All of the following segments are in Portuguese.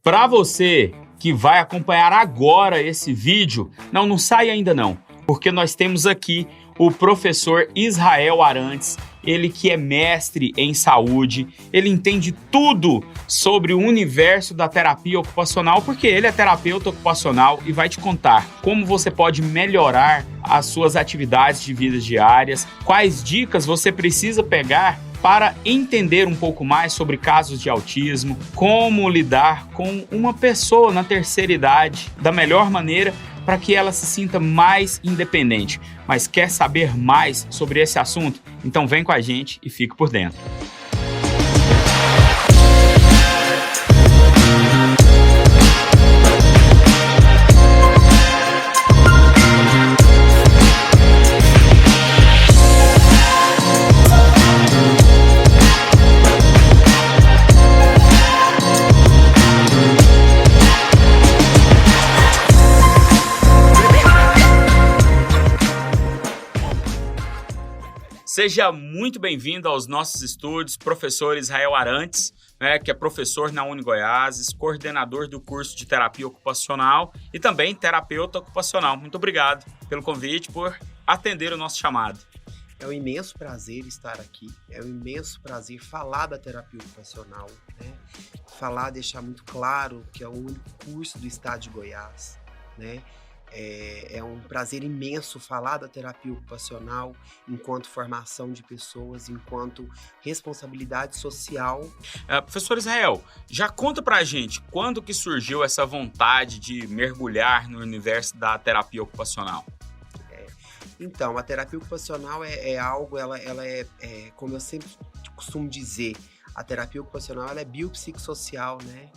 Para você que vai acompanhar agora esse vídeo, não sai ainda não, porque nós temos aqui o professor Israel Arantes, ele que é mestre em saúde, ele entende tudo sobre o universo da terapia ocupacional, porque ele é terapeuta ocupacional e vai te contar como você pode melhorar as suas atividades de vida diárias, quais dicas você precisa pegar para entender um pouco mais sobre casos de autismo, como lidar com uma pessoa na terceira idade da melhor maneira para que ela se sinta mais independente. Mas quer saber mais sobre esse assunto? Então vem com a gente e fique por dentro. Seja muito bem-vindo aos nossos estúdios, professor Israel Arantes, que é professor na UniGoiás, coordenador do curso de terapia ocupacional e também terapeuta ocupacional. Muito obrigado pelo convite, por atender o nosso chamado. É um imenso prazer estar aqui, é um imenso prazer falar da terapia ocupacional, né? Deixar muito claro que é o único curso do estado de Goiás, né? É um prazer imenso falar da terapia ocupacional enquanto formação de pessoas, enquanto responsabilidade social. Professor Israel, já conta pra gente quando que surgiu essa vontade de mergulhar no universo da terapia ocupacional? Então, a terapia ocupacional é algo, ela é, como eu sempre costumo dizer, a terapia ocupacional ela é biopsicossocial, né?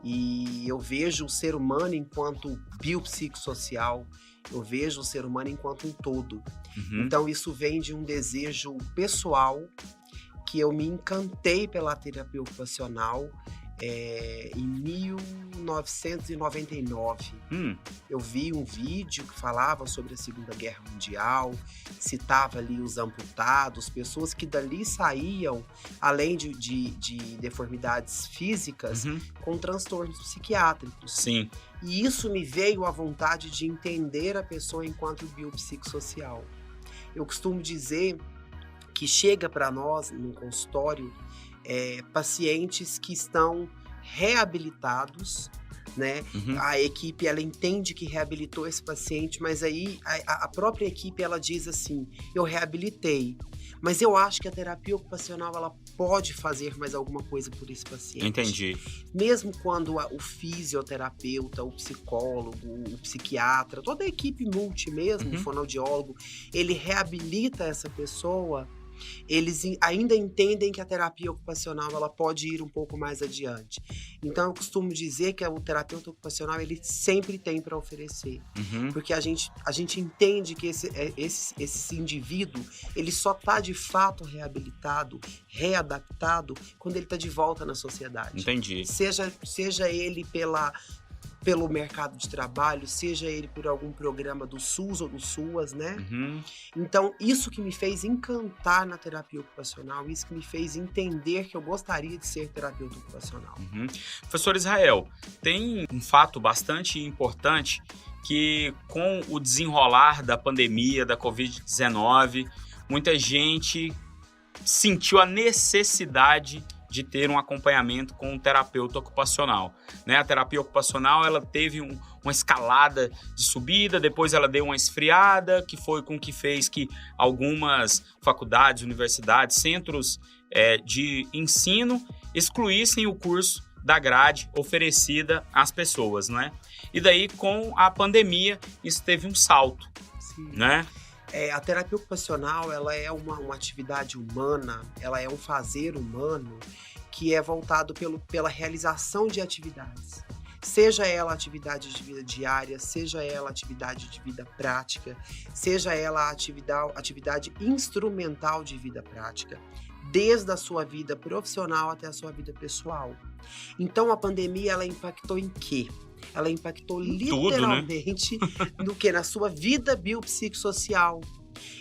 E eu vejo o ser humano enquanto biopsicossocial, eu vejo o ser humano enquanto um todo. Então isso vem de um desejo pessoal que eu me encantei pela terapia ocupacional em 1999. Eu vi um vídeo que falava sobre a Segunda Guerra Mundial, citava ali os amputados, pessoas que dali saíam, além de deformidades físicas, com transtornos psiquiátricos. Sim. E isso me veio à vontade de entender a pessoa enquanto biopsicossocial. Eu costumo dizer que chega para nós, no consultório, pacientes que estão reabilitados, né? A equipe ela entende que reabilitou esse paciente, mas aí a própria equipe ela diz assim: eu reabilitei, mas eu acho que a terapia ocupacional ela pode fazer mais alguma coisa por esse paciente. Entendi. Mesmo quando o fisioterapeuta, o psicólogo, o psiquiatra, toda a equipe multi mesmo, o fonoaudiólogo, ele reabilita essa pessoa, eles ainda entendem que a terapia ocupacional ela pode ir um pouco mais adiante. Então eu costumo dizer que o terapeuta ocupacional ele sempre tem para oferecer, porque a gente entende que esse indivíduo ele só está de fato reabilitado, readaptado quando ele está de volta na sociedade. Entendi. Seja ele pelo mercado de trabalho, seja ele por algum programa do SUS ou do SUAS, né? Então, isso que me fez encantar na terapia ocupacional, isso que me fez entender que eu gostaria de ser terapeuta ocupacional. Professor Israel, tem um fato bastante importante que com o desenrolar da pandemia, da Covid-19, muita gente sentiu a necessidade de ter um acompanhamento com um terapeuta ocupacional, né? A terapia ocupacional ela teve uma escalada de subida, depois ela deu uma esfriada, que foi com que fez que algumas faculdades, universidades, centros de ensino excluíssem o curso da grade oferecida às pessoas, né? E daí, com a pandemia, isso teve um salto. Sim. Né? A terapia ocupacional ela é uma atividade humana, ela é um fazer humano que é voltado pela realização de atividades. Seja ela atividade de vida diária, seja ela atividade de vida prática, seja ela atividade instrumental de vida prática, desde a sua vida profissional até a sua vida pessoal. Então a pandemia ela impactou em quê? Ela impactou literalmente no que? Na sua vida biopsicossocial.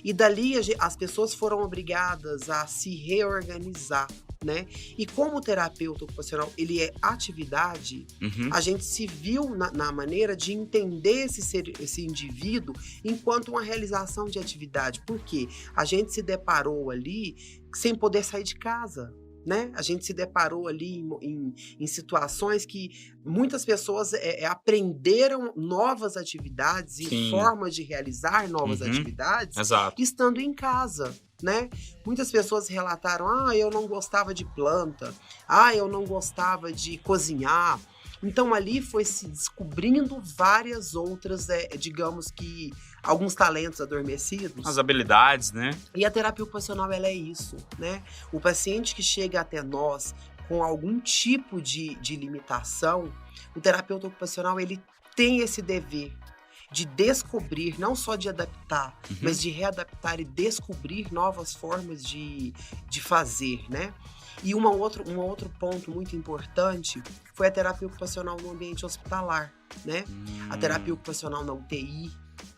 E dali as pessoas foram obrigadas a se reorganizar. né? E como o terapeuta ocupacional, ele é atividade, a gente se viu na maneira de entender esse indivíduo enquanto uma realização de atividade. Por quê? A gente se deparou ali sem poder sair de casa, né? A gente se deparou ali em situações que muitas pessoas aprenderam novas atividades e formas de realizar novas atividades estando em casa, né? Muitas pessoas relataram, eu não gostava de planta, eu não gostava de cozinhar. Então ali foi se descobrindo várias outras, digamos que, alguns talentos adormecidos. As habilidades, né? E a terapia ocupacional, ela é isso, né? O paciente que chega até nós com algum tipo de limitação, o terapeuta ocupacional, ele tem esse dever de descobrir, não só de adaptar, mas de readaptar e descobrir novas formas de fazer, né? E um outro ponto muito importante foi a terapia ocupacional no ambiente hospitalar, né? A terapia ocupacional na UTI,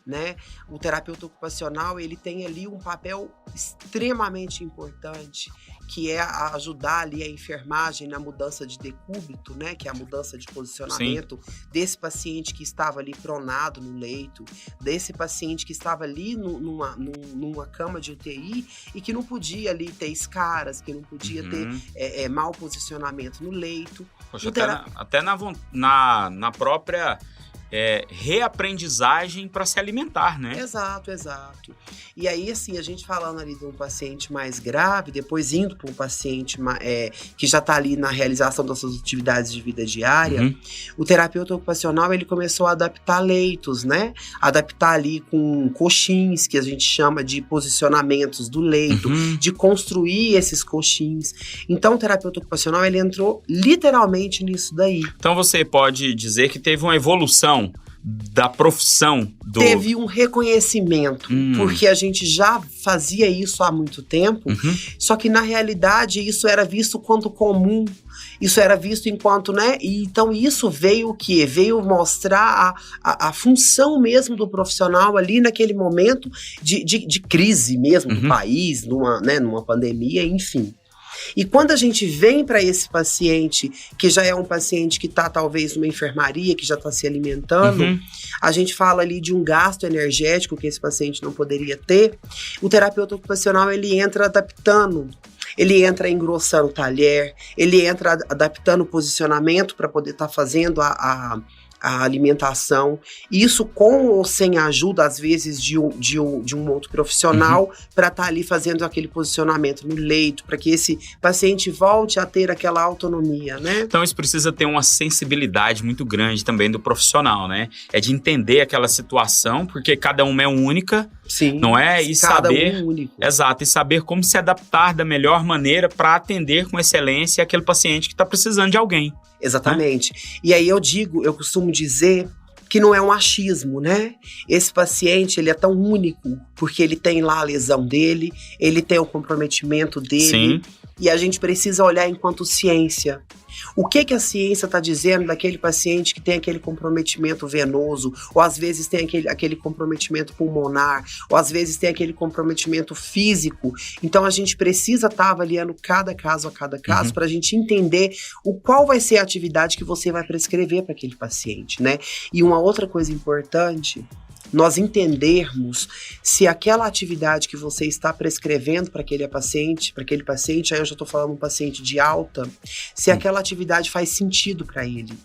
né? O terapeuta ocupacional, ele tem ali um papel extremamente importante, que é ajudar ali a enfermagem na mudança de decúbito, né? Que é a mudança de posicionamento desse paciente que estava ali pronado no leito, desse paciente que estava ali numa cama de UTI e que não podia ali ter escaras, que não podia ter mau posicionamento no leito. Poxa, até na própria reaprendizagem para se alimentar, né? Exato. E aí, assim, a gente falando ali de um paciente mais grave, depois indo para um paciente que já está ali na realização das suas atividades de vida diária, o terapeuta ocupacional, ele começou a adaptar leitos, né? Adaptar ali com coxins, que a gente chama de posicionamentos do leito, de construir esses coxins. Então, o terapeuta ocupacional, ele entrou literalmente nisso daí. Então, você pode dizer que teve uma evolução da profissão do... Teve um reconhecimento, porque a gente já fazia isso há muito tempo, só que na realidade isso era visto quanto comum, isso era visto enquanto, né? E então isso veio o quê? Veio mostrar a função mesmo do profissional ali naquele momento de crise mesmo do país, numa pandemia, enfim. E quando a gente vem para esse paciente, que já é um paciente que está talvez numa enfermaria, que já está se alimentando, a gente fala ali de um gasto energético que esse paciente não poderia ter, o terapeuta ocupacional, ele entra adaptando. Ele entra engrossando o talher, ele entra adaptando o posicionamento para poder estar fazendo a alimentação, isso com ou sem a ajuda, às vezes, de um outro profissional, para estar ali fazendo aquele posicionamento no leito, para que esse paciente volte a ter aquela autonomia, né? Então isso precisa ter uma sensibilidade muito grande também do profissional, né? É de entender aquela situação, porque cada uma é única, não é? E saber, único. Exato, e saber como se adaptar da melhor maneira para atender com excelência aquele paciente que está precisando de alguém. Exatamente. E aí eu costumo dizer que não é um achismo, né? Esse paciente, ele é tão único, porque ele tem lá a lesão dele, ele tem o comprometimento dele, e a gente precisa olhar enquanto ciência. O que a ciência está dizendo daquele paciente que tem aquele comprometimento venoso, ou às vezes tem aquele comprometimento pulmonar, ou às vezes tem aquele comprometimento físico. Então a gente precisa estar avaliando cada caso para a gente entender qual vai ser a atividade que você vai prescrever para aquele paciente, né? E uma outra coisa importante, nós entendermos se aquela atividade que você está prescrevendo para aquele paciente, aí eu já estou falando um paciente de alta, se aquela atividade faz sentido para ele.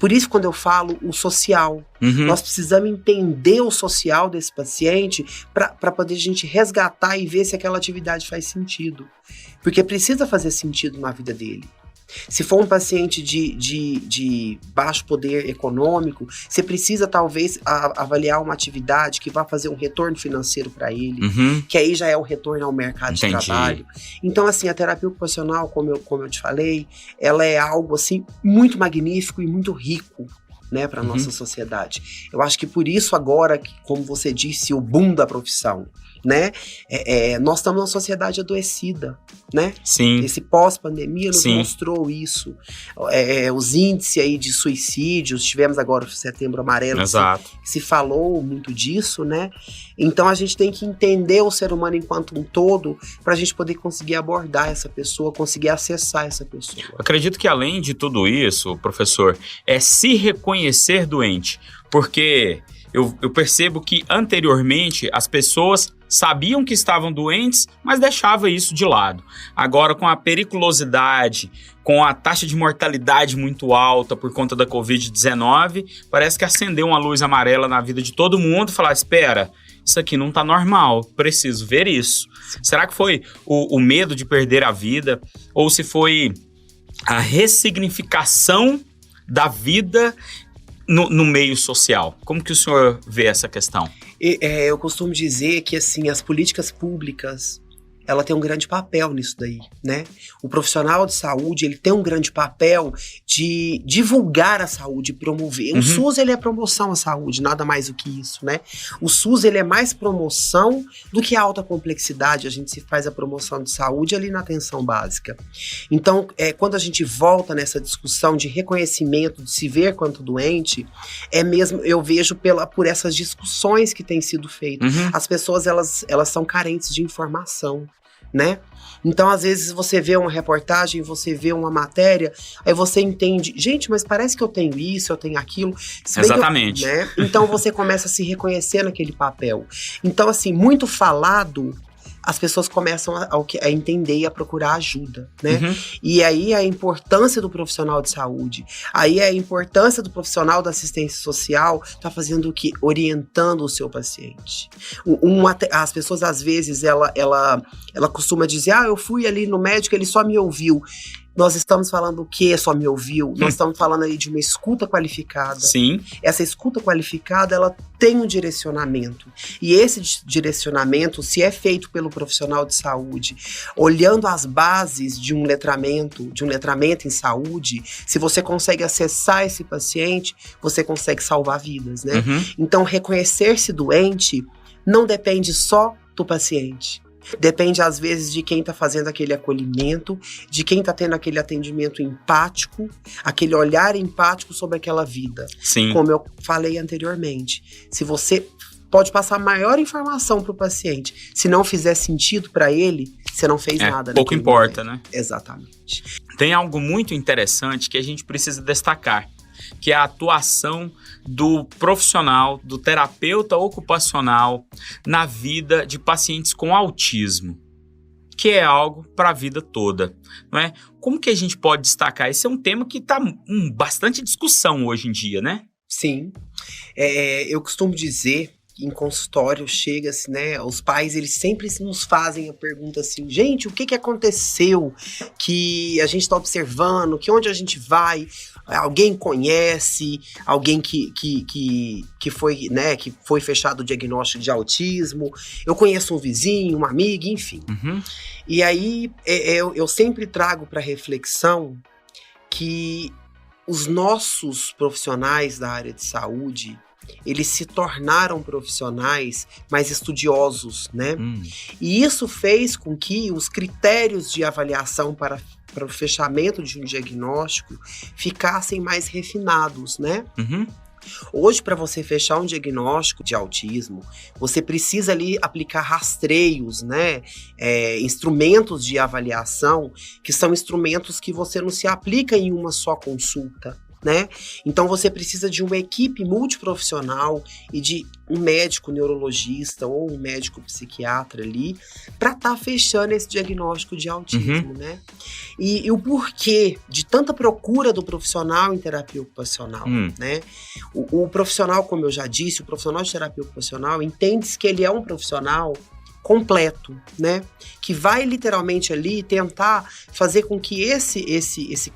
Por isso, quando eu falo o social, nós precisamos entender o social desse paciente para poder a gente resgatar e ver se aquela atividade faz sentido. Porque precisa fazer sentido na vida dele. Se for um paciente de baixo poder econômico, você precisa talvez avaliar uma atividade que vai fazer um retorno financeiro para ele, que aí já é o retorno ao mercado de trabalho. Então, assim, a terapia ocupacional, como eu te falei, ela é algo assim muito magnífico e muito rico, né, para nossa sociedade. Eu acho que por isso agora, como você disse, o boom da profissão, né? Nós estamos numa sociedade adoecida, né? Sim. Esse pós-pandemia nos mostrou isso. Os índices aí de suicídios, tivemos agora o Setembro Amarelo, que se falou muito disso, né? Então a gente tem que entender o ser humano enquanto um todo para a gente poder conseguir abordar essa pessoa, conseguir acessar essa pessoa. Acredito que além de tudo isso, professor, é se reconhecer doente, porque eu percebo que anteriormente as pessoas sabiam que estavam doentes, mas deixavam isso de lado. Agora, com a periculosidade, com a taxa de mortalidade muito alta por conta da Covid-19, parece que acendeu uma luz amarela na vida de todo mundo e falar, espera, isso aqui não está normal, preciso ver isso. Será que foi o medo de perder a vida? Ou se foi a ressignificação da vida no meio social? Como que o senhor vê essa questão? Eu costumo dizer que, assim, as políticas públicas, ela tem um grande papel nisso daí, né? O profissional de saúde, ele tem um grande papel de divulgar a saúde, promover. O SUS, ele é promoção à saúde, nada mais do que isso, né? O SUS, ele é mais promoção do que a alta complexidade. A gente se faz a promoção de saúde ali na atenção básica. Então, quando a gente volta nessa discussão de reconhecimento, de se ver quanto doente, eu vejo por essas discussões que têm sido feitas. As pessoas, elas são carentes de informação, né? Então, às vezes, você vê uma reportagem, você vê uma matéria, aí você entende, gente, mas parece que eu tenho isso, eu tenho aquilo. Exatamente. Né? Então, você começa a se reconhecer naquele papel. Então, assim, muito falado, as pessoas começam a entender e a procurar ajuda, né? E aí a importância do profissional de saúde, aí a importância do profissional da assistência social tá fazendo o quê? Orientando o seu paciente. As pessoas, às vezes, ela costuma dizer, eu fui ali no médico, ele só me ouviu. Nós estamos falando o que só me ouviu? Nós estamos falando aí de uma escuta qualificada. Sim. Essa escuta qualificada, ela tem um direcionamento. E esse direcionamento, se é feito pelo profissional de saúde, olhando as bases de um letramento em saúde, se você consegue acessar esse paciente, você consegue salvar vidas, né? Então, reconhecer-se doente não depende só do paciente. Depende, às vezes, de quem está fazendo aquele acolhimento, de quem está tendo aquele atendimento empático, aquele olhar empático sobre aquela vida. Sim. Como eu falei anteriormente, se você pode passar maior informação para o paciente, se não fizer sentido para ele, você não fez nada. Pouco importa, né? Exatamente. Tem algo muito interessante que a gente precisa destacar, que é a atuação do profissional, do terapeuta ocupacional na vida de pacientes com autismo, que é algo para a vida toda, não é? Como que a gente pode destacar? Esse é um tema que está bastante discussão hoje em dia, né? Sim. Eu costumo dizer, em consultório, chega-se, né? Os pais, eles sempre nos fazem a pergunta assim, gente, o que aconteceu que a gente está observando, que onde a gente vai, alguém conhece, alguém que foi, né, que foi fechado o diagnóstico de autismo, eu conheço um vizinho, uma amiga, enfim. E aí, eu sempre trago para reflexão que os nossos profissionais da área de saúde, eles se tornaram profissionais mais estudiosos, né? E isso fez com que os critérios de avaliação para o fechamento de um diagnóstico ficassem mais refinados, né? Hoje, para você fechar um diagnóstico de autismo, você precisa ali aplicar rastreios, né? Instrumentos de avaliação, que são instrumentos que você não se aplica em uma só consulta, né? Então você precisa de uma equipe multiprofissional e de um médico neurologista ou um médico psiquiatra ali para estar fechando esse diagnóstico de autismo, né? E o porquê de tanta procura do profissional em terapia ocupacional, né? O profissional, como eu já disse, o profissional de terapia ocupacional entende-se que ele é um profissional completo, né? Que vai literalmente ali tentar fazer com que esse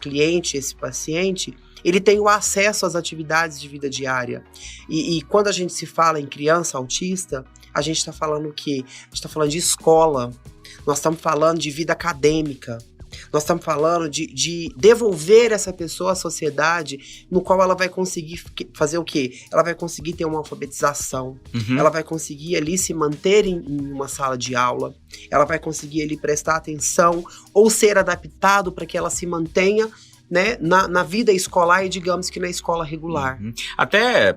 cliente, esse paciente, ele tem o acesso às atividades de vida diária. E quando a gente se fala em criança autista, a gente está falando o quê? A gente está falando de escola, nós estamos falando de vida acadêmica. Nós estamos falando de devolver essa pessoa à sociedade, no qual ela vai conseguir fazer o quê? Ela vai conseguir ter uma alfabetização, ela vai conseguir ali se manter em uma sala de aula, ela vai conseguir ali prestar atenção ou ser adaptado para que ela se mantenha, né, na vida escolar e digamos que na escola regular. Até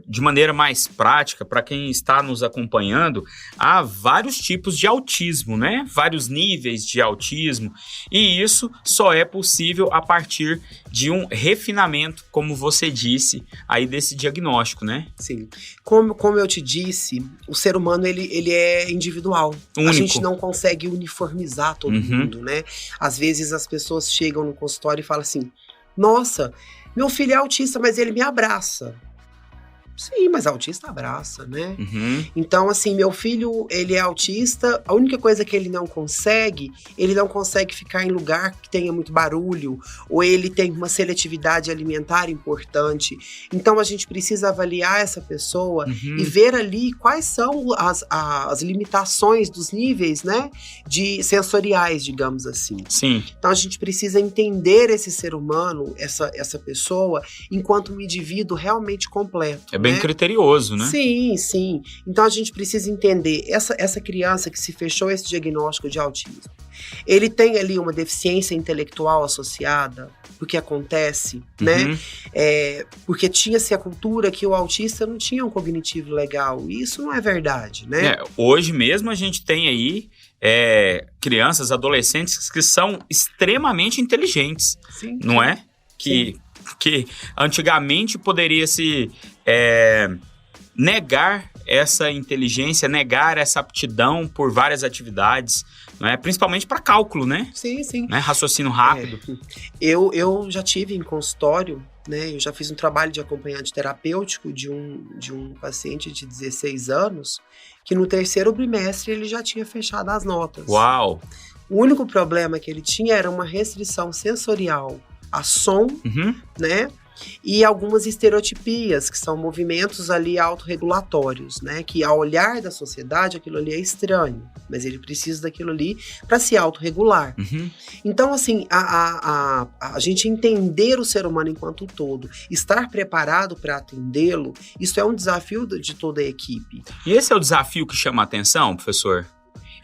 de maneira mais prática, para quem está nos acompanhando, há vários tipos de autismo, né? Vários níveis de autismo, e isso só é possível a partir de um refinamento, como você disse, aí desse diagnóstico, né? Sim. Como eu te disse, o ser humano ele é individual. Único. A gente não consegue uniformizar todo mundo, né? Às vezes as pessoas chegam no consultório e falam assim: nossa, meu filho é autista, mas ele me abraça. Sim, mas autista abraça, né? Então, assim, meu filho, ele é autista, a única coisa que ele não consegue ficar em lugar que tenha muito barulho, ou ele tem uma seletividade alimentar importante. Então, a gente precisa avaliar essa pessoa e ver ali quais são as limitações dos níveis, né, de sensoriais, digamos assim. Sim. Então, a gente precisa entender esse ser humano, essa pessoa, enquanto um indivíduo realmente completo. É bem criterioso, né? Sim, sim. Então a gente precisa entender, essa criança que se fechou esse diagnóstico de autismo, ele tem ali uma deficiência intelectual associada, porque acontece, né? Porque tinha-se a cultura que o autista não tinha um cognitivo legal, e isso não é verdade, né? Hoje mesmo a gente tem aí crianças, adolescentes que são extremamente inteligentes, Sim, não é? Que antigamente poderia se negar essa inteligência, negar essa aptidão por várias atividades, né? Principalmente para cálculo, né? Sim, sim. Né? Raciocínio rápido. Eu já tive em consultório, né? Eu já fiz um trabalho de acompanhante terapêutico de um paciente de 16 anos, que no 3º bimestre ele já tinha fechado as notas. Uau! O único problema que ele tinha era uma restrição sensorial a som, né? E algumas estereotipias, que são movimentos ali autorregulatórios, né? Que ao olhar da sociedade, aquilo ali é estranho, mas ele precisa daquilo ali para se autorregular. Então, assim, a gente entender o ser humano enquanto um todo, estar preparado para atendê-lo, isso é um desafio de toda a equipe. E esse é o desafio que chama a atenção, professor?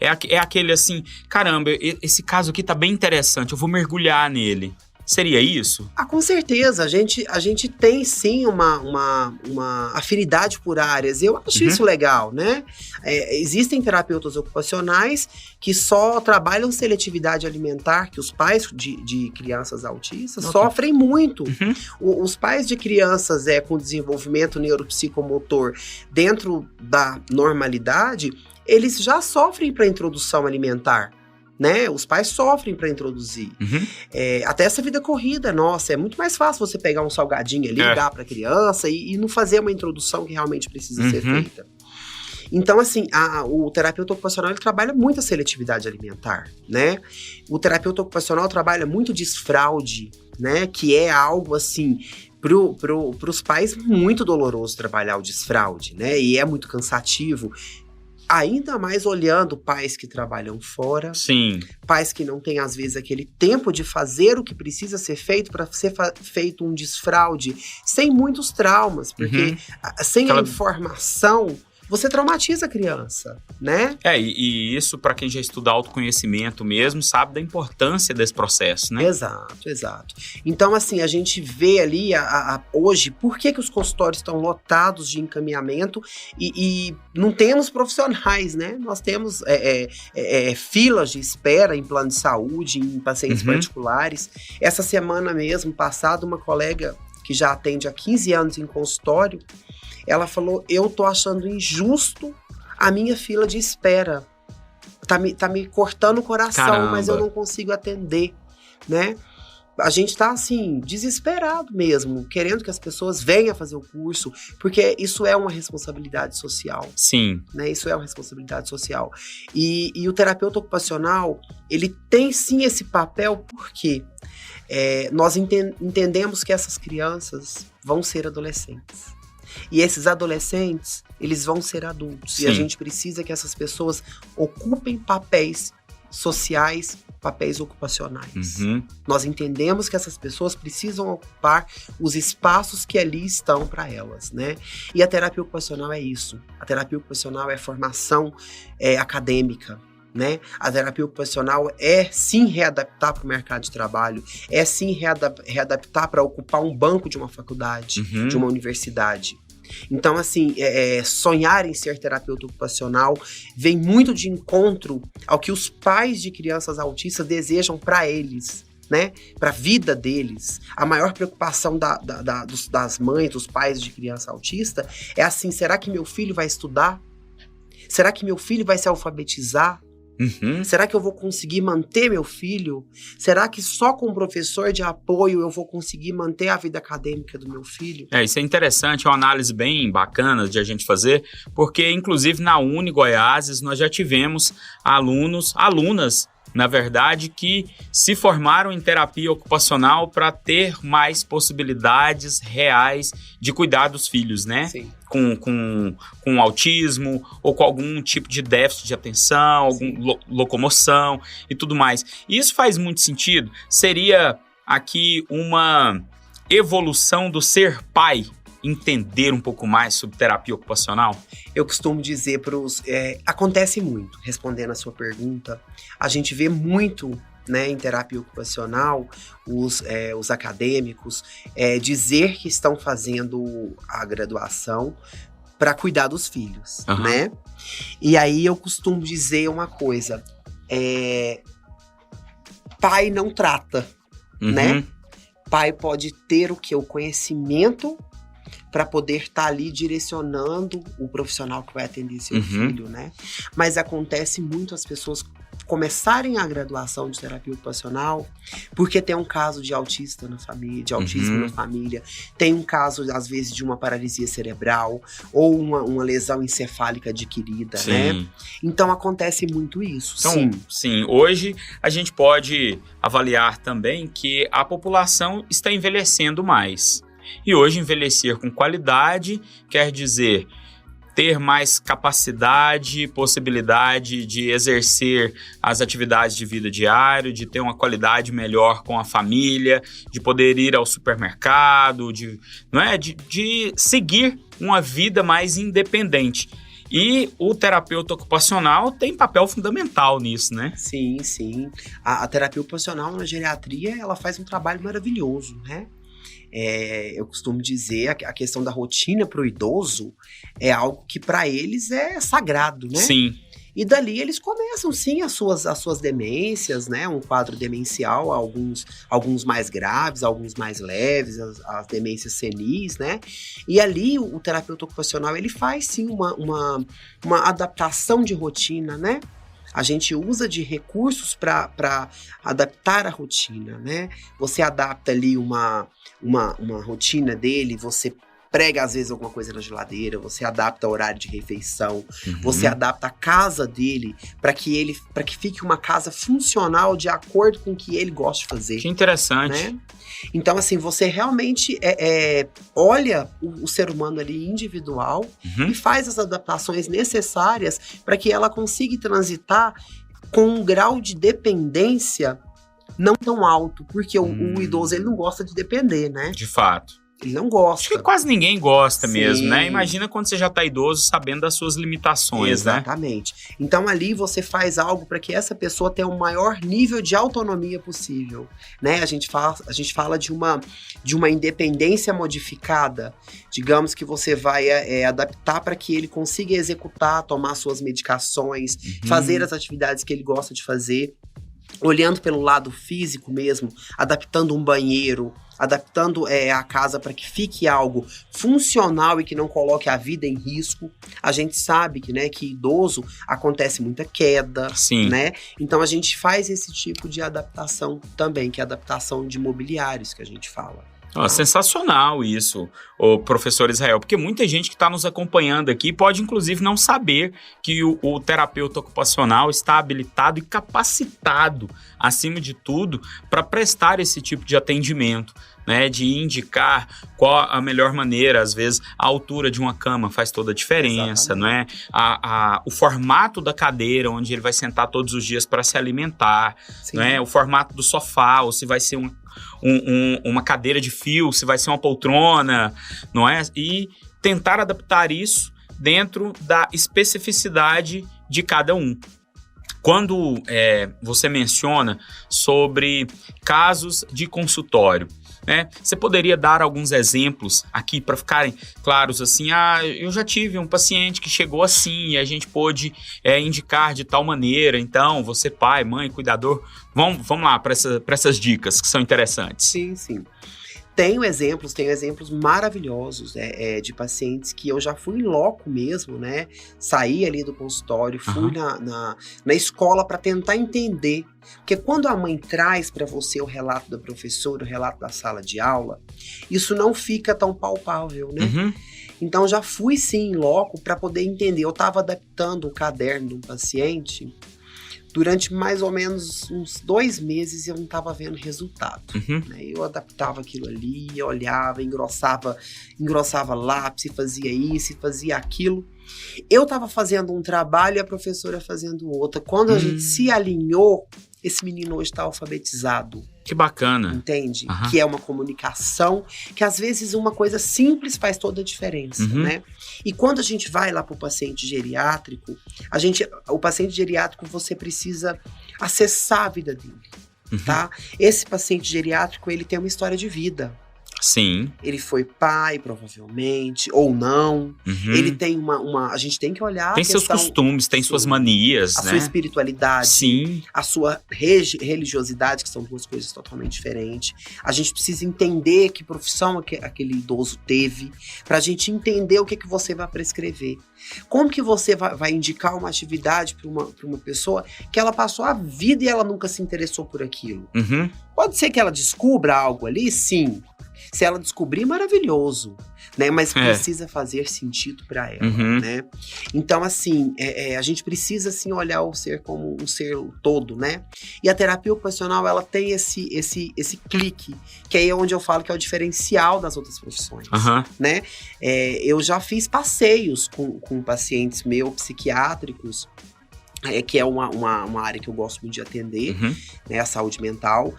É aquele assim, caramba, esse caso aqui tá bem interessante, eu vou mergulhar nele. Seria isso? Com certeza, a gente tem sim uma afinidade por áreas, eu acho isso legal, né? Existem terapeutas ocupacionais que só trabalham seletividade alimentar, que os pais de crianças autistas sofrem muito. Os pais de crianças com desenvolvimento neuropsicomotor dentro da normalidade, eles já sofrem para introdução alimentar. Né? Os pais sofrem para introduzir. Até essa vida corrida, nossa, é muito mais fácil você pegar um salgadinho ali, dar para a criança e não fazer uma introdução que realmente precisa ser feita. Então, assim, o terapeuta ocupacional ele trabalha muito a seletividade alimentar, né? O terapeuta ocupacional trabalha muito desfraude, né? Que é algo, assim, pros pais muito doloroso trabalhar o desfraude, né? E é muito cansativo. Ainda mais olhando pais que trabalham fora, pais que não têm, às vezes, aquele tempo de fazer o que precisa ser feito para ser feito um desfraude, sem muitos traumas, porque sem a informação, você traumatiza a criança, né? E isso, para quem já estuda autoconhecimento mesmo, sabe da importância desse processo, né? Exato. Então, assim, a gente vê ali, hoje, por que os consultórios estão lotados de encaminhamento e não temos profissionais, né? Nós temos filas de espera em plano de saúde, em pacientes particulares. Essa semana mesmo, passada, uma colega que já atende há 15 anos em consultório, ela falou, eu tô achando injusto a minha fila de espera. Tá me cortando o coração, caramba, mas eu não consigo atender, né? A gente tá, assim, desesperado mesmo, querendo que as pessoas venham fazer o curso, porque isso é uma responsabilidade social. Sim. Né? Isso é uma responsabilidade social. E o terapeuta ocupacional, ele tem, sim, esse papel, porque nós entendemos que essas crianças vão ser adolescentes. E esses adolescentes, eles vão ser adultos. Sim. E a gente precisa que essas pessoas ocupem papéis sociais, papéis ocupacionais. Uhum. Nós entendemos que essas pessoas precisam ocupar os espaços que ali estão para elas, né? E a terapia ocupacional é isso. A terapia ocupacional é formação acadêmica, né? A terapia ocupacional é sim readaptar para o mercado de trabalho, é sim readaptar para ocupar um banco de uma faculdade, Uhum. de uma universidade. Então, assim, sonhar em ser terapeuta ocupacional vem muito de encontro ao que os pais de crianças autistas desejam para eles, né? Para a vida deles. A maior preocupação das mães, dos pais de criança autista é assim, será que meu filho vai estudar? Será que meu filho vai se alfabetizar? Uhum. Será que eu vou conseguir manter meu filho? Será que só com um professor de apoio eu vou conseguir manter a vida acadêmica do meu filho? Isso é interessante, é uma análise bem bacana de a gente fazer, porque inclusive na Uni Goiás nós já tivemos alunas, na verdade, que se formaram em terapia ocupacional para ter mais possibilidades reais de cuidar dos filhos, né? Sim. Com autismo ou com algum tipo de déficit de atenção, locomoção e tudo mais. E isso faz muito sentido. Seria aqui uma evolução do ser pai, entender um pouco mais sobre terapia ocupacional? Eu costumo dizer para os... acontece muito, respondendo a sua pergunta, a gente vê muito, né, em terapia ocupacional, os acadêmicos dizer que estão fazendo a graduação para cuidar dos filhos, Uhum. né? E aí eu costumo dizer uma coisa, pai não trata, Uhum. né? Pai pode ter o conhecimento para poder estar ali direcionando o profissional que vai atender seu Uhum. filho, né? Mas acontece muito as pessoas começarem a graduação de terapia ocupacional porque tem um caso de autista na família, de autismo Uhum. na família, tem um caso, às vezes, de uma paralisia cerebral ou uma lesão encefálica adquirida, né? Sim. Então acontece muito isso, Então, sim, hoje a gente pode avaliar também que a população está envelhecendo mais. E hoje envelhecer com qualidade quer dizer ter mais capacidade, possibilidade de exercer as atividades de vida diário, de ter uma qualidade melhor com a família, de poder ir ao supermercado, de seguir uma vida mais independente. E o terapeuta ocupacional tem papel fundamental nisso, né? Sim, sim. A terapia ocupacional na geriatria, ela faz um trabalho maravilhoso, né? Eu costumo dizer, a questão da rotina para o idoso é algo que para eles é sagrado, né? Sim. E dali eles começam, sim, as suas demências, né? Um quadro demencial, alguns mais graves, alguns mais leves, as demências senis, né? E ali o terapeuta ocupacional, ele faz, sim, uma adaptação de rotina, né? A gente usa de recursos para adaptar a rotina, né? Você adapta ali uma rotina dele, você prega às vezes alguma coisa na geladeira, você adapta o horário de refeição, Uhum. você adapta a casa dele para que fique uma casa funcional de acordo com o que ele gosta de fazer. Que interessante. Né? Então, assim, você realmente olha o ser humano ali individual Uhum. e faz as adaptações necessárias para que ela consiga transitar com um grau de dependência não tão alto, porque o idoso ele não gosta de depender, né? De fato. Ele não gosta. Acho que quase ninguém gosta Sim. mesmo, né? Imagina quando você já tá idoso sabendo das suas limitações, Exatamente. Então ali você faz algo para que essa pessoa tenha o maior nível de autonomia possível, né? A gente fala de uma independência modificada. Digamos que você vai adaptar para que ele consiga executar, tomar suas medicações, Uhum. fazer as atividades que ele gosta de fazer. Olhando pelo lado físico mesmo, adaptando um banheiro, adaptando a casa para que fique algo funcional e que não coloque a vida em risco. A gente sabe que idoso acontece muita queda, Sim. né? Então a gente faz esse tipo de adaptação também, que é a adaptação de mobiliários que a gente fala. Sensacional isso, o professor Israel, porque muita gente que está nos acompanhando aqui pode, inclusive, não saber que o terapeuta ocupacional está habilitado e capacitado, acima de tudo, para prestar esse tipo de atendimento, né, de indicar qual a melhor maneira. Às vezes a altura de uma cama faz toda a diferença, não é? O formato da cadeira onde ele vai sentar todos os dias para se alimentar, não é? O formato do sofá, ou se vai ser uma cadeira de fio, se vai ser uma poltrona, não é? E tentar adaptar isso dentro da especificidade de cada um. Quando você menciona sobre casos de consultório, né, você poderia dar alguns exemplos aqui para ficarem claros assim? Eu já tive um paciente que chegou assim e a gente pôde indicar de tal maneira. Então, você pai, mãe, cuidador, vamos lá para essas dicas que são interessantes. Sim. Tenho exemplos maravilhosos de pacientes que eu já fui em loco mesmo, né? Saí ali do consultório, fui na escola para tentar entender. Porque quando a mãe traz para você o relato da professora, o relato da sala de aula, isso não fica tão palpável, né? Uhum. Então já fui sim em loco para poder entender. Eu estava adaptando o caderno de um paciente durante mais ou menos uns 2 meses, eu não estava vendo resultado. Uhum. Né? Eu adaptava aquilo ali, eu olhava, engrossava lápis, fazia isso, fazia aquilo. Eu estava fazendo um trabalho e a professora fazendo outro. Quando a gente se alinhou, esse menino hoje está alfabetizado. Que bacana. Entende? Que é uma comunicação, que às vezes uma coisa simples faz toda a diferença, né? E quando a gente vai lá para o paciente geriátrico, o paciente geriátrico, você precisa acessar a vida dele, tá? Esse paciente geriátrico, ele tem uma história de vida. Sim. Ele foi pai, provavelmente, ou não. Ele tem a gente tem que olhar tem seus costumes, tem suas manias, a né? sua espiritualidade. Sim. A sua religiosidade, que são 2 coisas totalmente diferentes. A gente precisa entender que profissão aquele idoso teve, pra gente entender o que você vai prescrever. Como que você vai indicar uma atividade para uma pessoa que ela passou a vida e ela nunca se interessou por aquilo? Pode ser que ela descubra algo ali, sim. Se ela descobrir, maravilhoso, né? Mas precisa fazer sentido para ela, né? Então, assim, a gente precisa, assim, olhar o ser como um ser todo, né? E a terapia ocupacional, ela tem esse clique, que aí é onde eu falo que é o diferencial das outras profissões, né? Eu já fiz passeios com pacientes meus, psiquiátricos, que é uma área que eu gosto muito de atender, né, a saúde mental.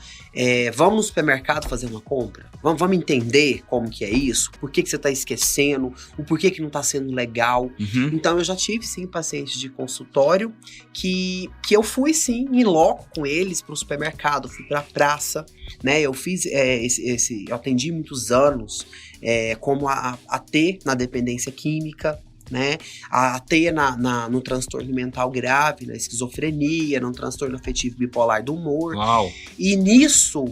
Vamos no supermercado fazer uma compra? Vamos entender como que é isso? Por que você está esquecendo? O porquê que não está sendo legal? Então, eu já tive, sim, pacientes de consultório que eu fui, sim, em loco com eles para o supermercado, fui para a praça, né? Eu fiz eu atendi muitos anos como AT na dependência química, né? A ter no transtorno mental grave, na esquizofrenia, no transtorno afetivo bipolar do humor. Uau. E nisso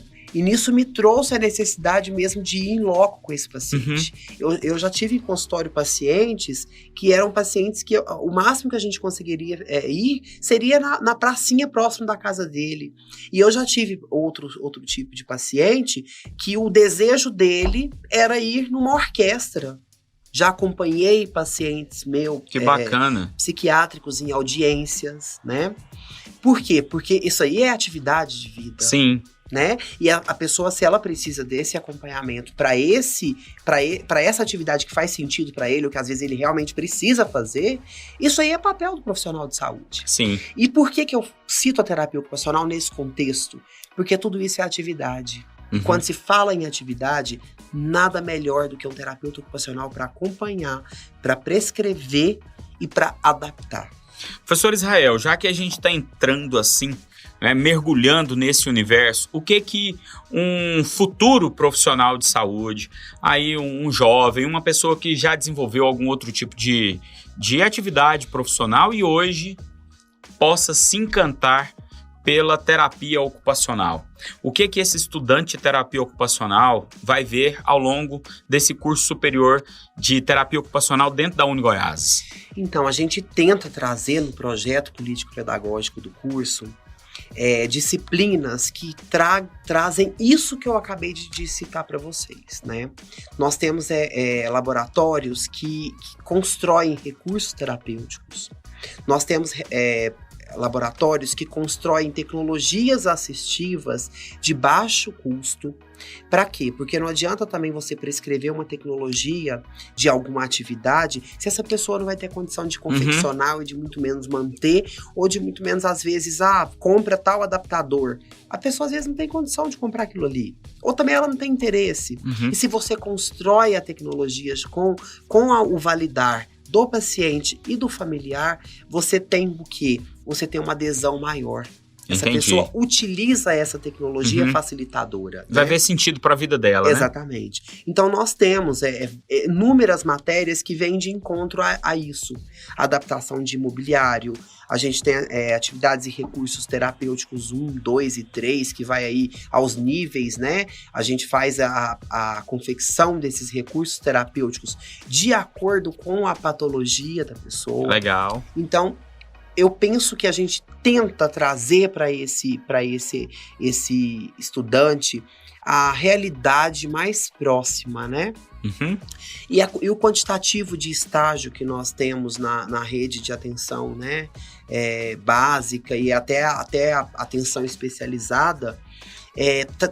me trouxe a necessidade mesmo de ir em loco com esse paciente. Eu já tive em consultório pacientes que eram pacientes que o máximo que a gente conseguiria ir seria na pracinha próximo da casa dele. E eu já tive outro tipo de paciente que o desejo dele era ir numa orquestra. Já acompanhei pacientes meus psiquiátricos em audiências, né? Por quê? Porque isso aí é atividade de vida. Sim. Né? E a pessoa, se ela precisa desse acompanhamento para essa atividade que faz sentido para ele, ou que às vezes ele realmente precisa fazer, isso aí é papel do profissional de saúde. Sim. E por que eu cito a terapia ocupacional nesse contexto? Porque tudo isso é atividade. Quando se fala em atividade, nada melhor do que um terapeuta ocupacional para acompanhar, para prescrever e para adaptar. Professor Israel, já que a gente está entrando assim, né, mergulhando nesse universo, o que um futuro profissional de saúde, aí um jovem, uma pessoa que já desenvolveu algum outro tipo de atividade profissional e hoje possa se encantar pela terapia ocupacional? O que esse estudante de terapia ocupacional vai ver ao longo desse curso superior de terapia ocupacional dentro da UniGoiás? Então, a gente tenta trazer no projeto político-pedagógico do curso disciplinas que trazem isso que eu acabei de citar para vocês, né? Nós temos laboratórios que constroem recursos terapêuticos. Nós temos laboratórios que constroem tecnologias assistivas de baixo custo. Para quê? Porque não adianta também você prescrever uma tecnologia de alguma atividade se essa pessoa não vai ter condição de confeccionar e de muito menos manter, ou de muito menos, às vezes, compra tal adaptador. A pessoa, às vezes, não tem condição de comprar aquilo ali. Ou também ela não tem interesse. E se você constrói a tecnologia com o validar do paciente e do familiar, você tem o quê? Você tem uma adesão maior. Essa pessoa utiliza essa tecnologia facilitadora. Vai ver sentido para a vida dela, Exatamente. Né? Então, nós temos inúmeras matérias que vêm de encontro a isso. Adaptação de imobiliário, a gente tem atividades e recursos terapêuticos 1, 2 e 3, que vai aí aos níveis, né? A gente faz a confecção desses recursos terapêuticos de acordo com a patologia da pessoa. Legal. Então, eu penso que a gente tenta trazer para esse estudante a realidade mais próxima, né? E o quantitativo de estágio que nós temos na rede de atenção, né? Básica e até a atenção especializada,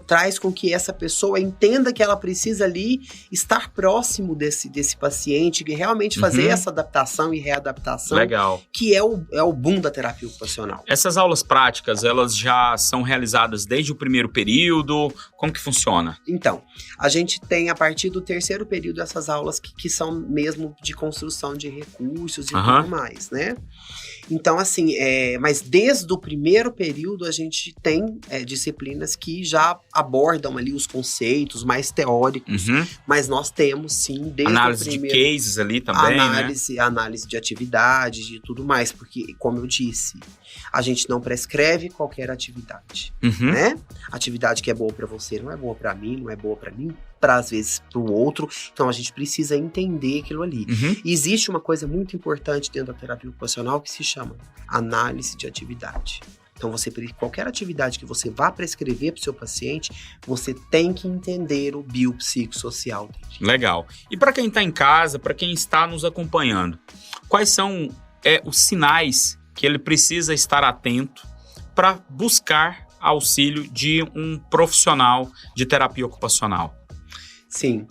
traz com que essa pessoa entenda que ela precisa ali estar próximo desse paciente, e realmente fazer essa adaptação e readaptação. Legal. Que é o boom da terapia ocupacional. Essas aulas práticas, elas já são realizadas desde o primeiro período? Como que funciona? Então, a gente tem a partir do terceiro período essas aulas que são mesmo de construção de recursos e tudo mais, né? Então, assim, mas desde o primeiro período a gente tem disciplinas que já abordam ali os conceitos mais teóricos, mas nós temos sim, desde análise o primeiro... de cases ali também, análise de atividades e tudo mais, porque, como eu disse, a gente não prescreve qualquer atividade, né? Atividade que é boa para você não é boa para mim, não é boa para mim, às vezes para o outro, então a gente precisa entender aquilo ali. E existe uma coisa muito importante dentro da terapia ocupacional que se chama análise de atividade. Então, qualquer atividade que você vá prescrever para o seu paciente, você tem que entender o biopsicossocial dele. Legal. E para quem está em casa, para quem está nos acompanhando, quais são os sinais que ele precisa estar atento para buscar auxílio de um profissional de terapia ocupacional? Sim.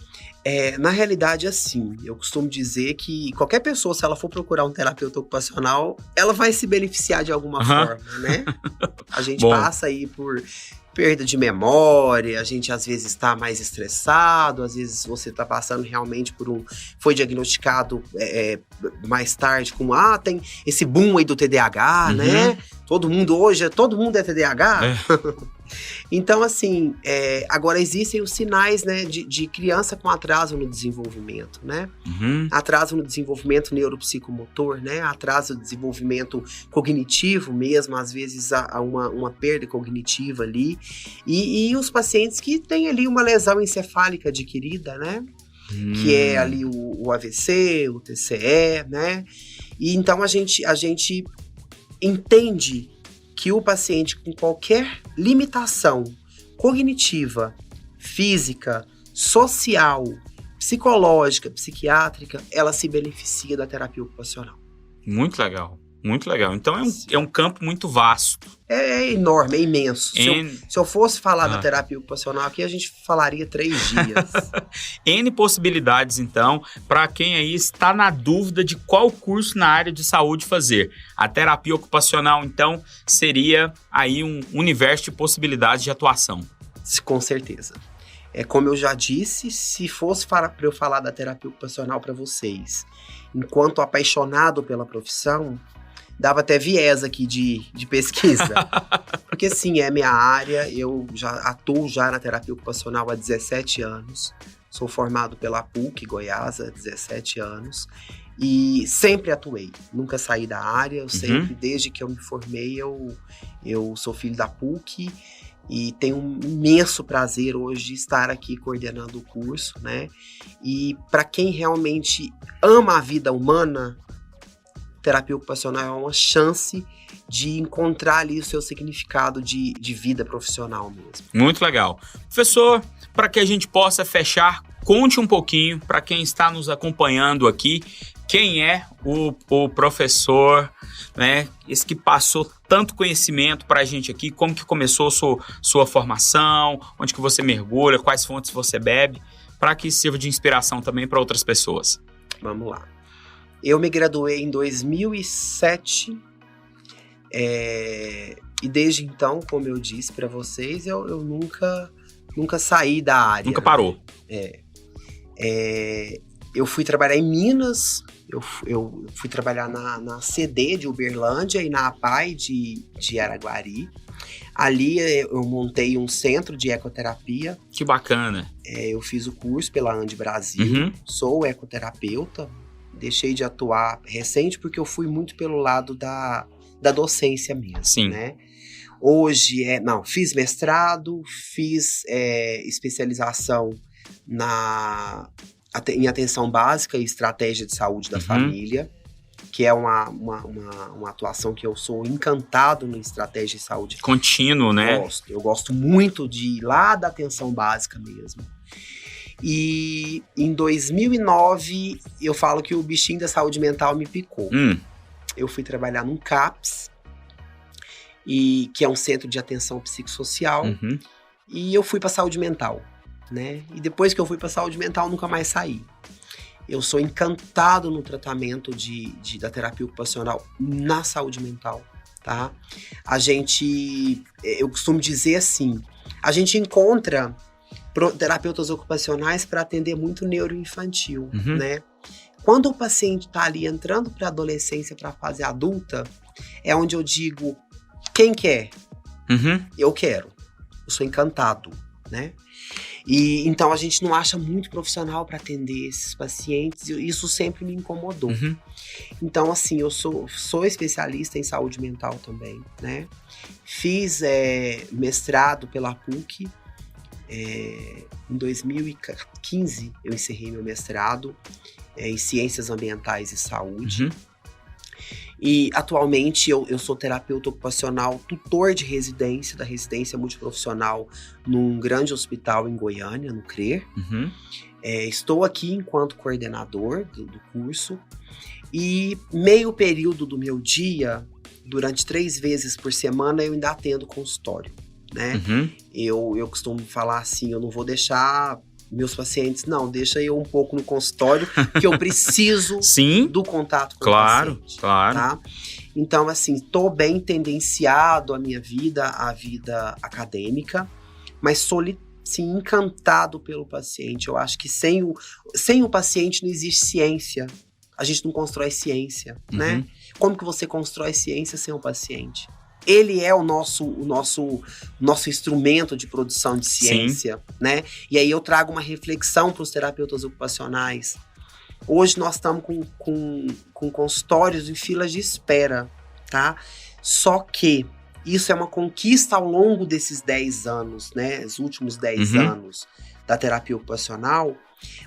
Na realidade, assim, eu costumo dizer que qualquer pessoa, se ela for procurar um terapeuta ocupacional, ela vai se beneficiar de alguma forma, né? A gente passa aí por perda de memória, a gente às vezes está mais estressado, às vezes você está passando realmente foi diagnosticado mais tarde com, tem esse boom aí do TDAH, né? Todo mundo é TDAH. Então, assim, agora existem os sinais, né, de criança com atraso no desenvolvimento, né? Atraso no desenvolvimento neuropsicomotor, né? Atraso no desenvolvimento cognitivo mesmo, às vezes há uma perda cognitiva ali. E os pacientes que têm ali uma lesão encefálica adquirida, né? Que é ali o AVC, o TCE, né? E então a gente entende que o paciente com qualquer limitação cognitiva, física, social, psicológica, psiquiátrica, ela se beneficia da terapia ocupacional. Muito legal, muito legal. Então é um campo muito vasto. É enorme, é imenso. Se eu fosse falar da terapia ocupacional aqui, a gente falaria 3 dias. N possibilidades, então, para quem aí está na dúvida de qual curso na área de saúde fazer. A terapia ocupacional, então, seria aí um universo de possibilidades de atuação. Com certeza. Como eu já disse, se fosse para eu falar da terapia ocupacional para vocês, enquanto apaixonado pela profissão, dava até viés aqui de pesquisa. Porque sim, é minha área, eu já atuo na terapia ocupacional há 17 anos. Sou formado pela PUC Goiás há 17 anos. E sempre atuei, nunca saí da área. Eu sempre, desde que eu me formei, eu sou filho da PUC. E tenho um imenso prazer hoje de estar aqui coordenando o curso, né? E para quem realmente ama a vida humana, terapia ocupacional é uma chance de encontrar ali o seu significado de vida profissional mesmo. Muito legal. Professor, para que a gente possa fechar, conte um pouquinho para quem está nos acompanhando aqui, quem é o professor, né, esse que passou tanto conhecimento para a gente aqui, como que começou sua formação, onde que você mergulha, quais fontes você bebe, para que sirva de inspiração também para outras pessoas. Vamos lá. Eu me graduei em 2007 e desde então, como eu disse para vocês, eu nunca saí da área. Nunca parou. Eu fui trabalhar em Minas, eu fui trabalhar na CD de Uberlândia e na APAI de Araguari. Ali eu montei um centro de ecoterapia. Que bacana. Eu fiz o curso pela Andi Brasil, sou ecoterapeuta, deixei de atuar recente porque eu fui muito pelo lado da docência mesmo. Sim. Né? Hoje, fiz mestrado, fiz especialização em atenção básica e estratégia de saúde da família, que é uma atuação que eu sou encantado na estratégia de saúde. Contínuo, né? Eu gosto muito de ir lá da atenção básica mesmo. E em 2009, eu falo que o bichinho da saúde mental me picou. Eu fui trabalhar num CAPS, que é um centro de atenção psicossocial, e eu fui para saúde mental, né? E depois que eu fui para saúde mental, nunca mais saí. Eu sou encantado no tratamento da terapia ocupacional na saúde mental, tá? Eu costumo dizer assim, a gente encontra terapeutas ocupacionais para atender muito neuroinfantil, né? Quando o paciente está ali entrando para a adolescência, para a fase adulta, é onde eu digo, quem quer? Eu quero. Eu sou encantado, né? E então a gente não acha muito profissional para atender esses pacientes, e isso sempre me incomodou. Então, assim, eu sou especialista em saúde mental também, né? Fiz mestrado pela PUC. Em 2015 eu encerrei meu mestrado em Ciências Ambientais e Saúde. E atualmente eu sou terapeuta ocupacional, tutor de residência, da residência multiprofissional num grande hospital em Goiânia, no CRER. Estou aqui enquanto coordenador do curso. E meio período do meu dia, durante 3 vezes por semana, eu ainda atendo consultório, né? Eu costumo falar assim, eu não vou deixar meus pacientes, não, deixa eu um pouco no consultório, que eu preciso do contato com o paciente. Claro. Tá? Então, assim, tô bem tendenciado a vida acadêmica, mas sou, sim, encantado pelo paciente. Eu acho que sem o paciente não existe ciência. A gente não constrói ciência, né? Como que você constrói ciência sem o paciente? Ele é o nosso instrumento de produção de ciência, né? E aí eu trago uma reflexão para os terapeutas ocupacionais. Hoje nós estamos com consultórios em filas de espera, tá? Só que isso é uma conquista ao longo desses 10 anos, né? Os últimos 10 anos da terapia ocupacional,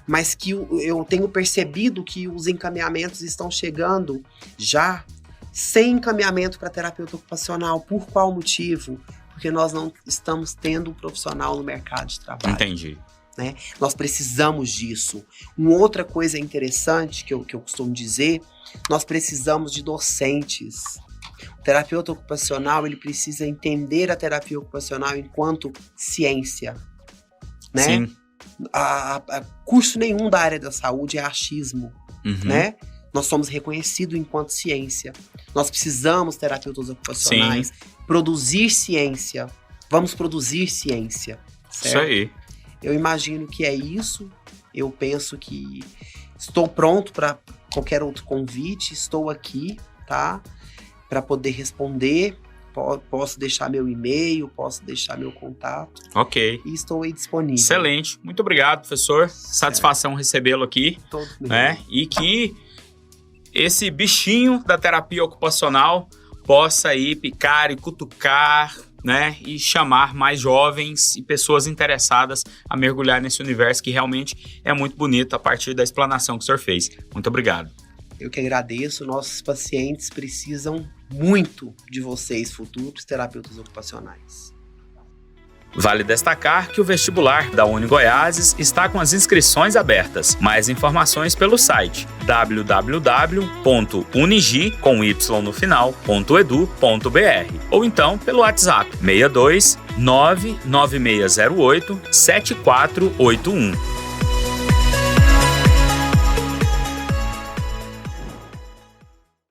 mas que eu tenho percebido que os encaminhamentos estão chegando já sem encaminhamento para terapeuta ocupacional. Por qual motivo? Porque nós não estamos tendo um profissional no mercado de trabalho. Entendi. Né? Nós precisamos disso. Uma outra coisa interessante que eu costumo dizer, nós precisamos de docentes. O terapeuta ocupacional, ele precisa entender a terapia ocupacional enquanto ciência, né? Sim. Curso nenhum da área da saúde é achismo, né? Nós somos reconhecidos enquanto ciência. Nós precisamos, terapeutas ocupacionais, produzir ciência. Vamos produzir ciência. Certo? Isso aí. Eu imagino que é isso. Eu penso que estou pronto para qualquer outro convite. Estou aqui, tá? Para poder responder. Posso deixar meu e-mail, posso deixar meu contato. Ok. E estou aí disponível. Excelente. Muito obrigado, professor. Satisfação recebê-lo aqui. Todo né? E que esse bichinho da terapia ocupacional possa aí picar e cutucar, né? E chamar mais jovens e pessoas interessadas a mergulhar nesse universo que realmente é muito bonito a partir da explanação que o senhor fez. Muito obrigado. Eu que agradeço. Nossos pacientes precisam muito de vocês, futuros terapeutas ocupacionais. Vale destacar que o vestibular da UniGoiás está com as inscrições abertas. Mais informações pelo site www.unigi.edu.br ou então pelo WhatsApp 62 99608 7481.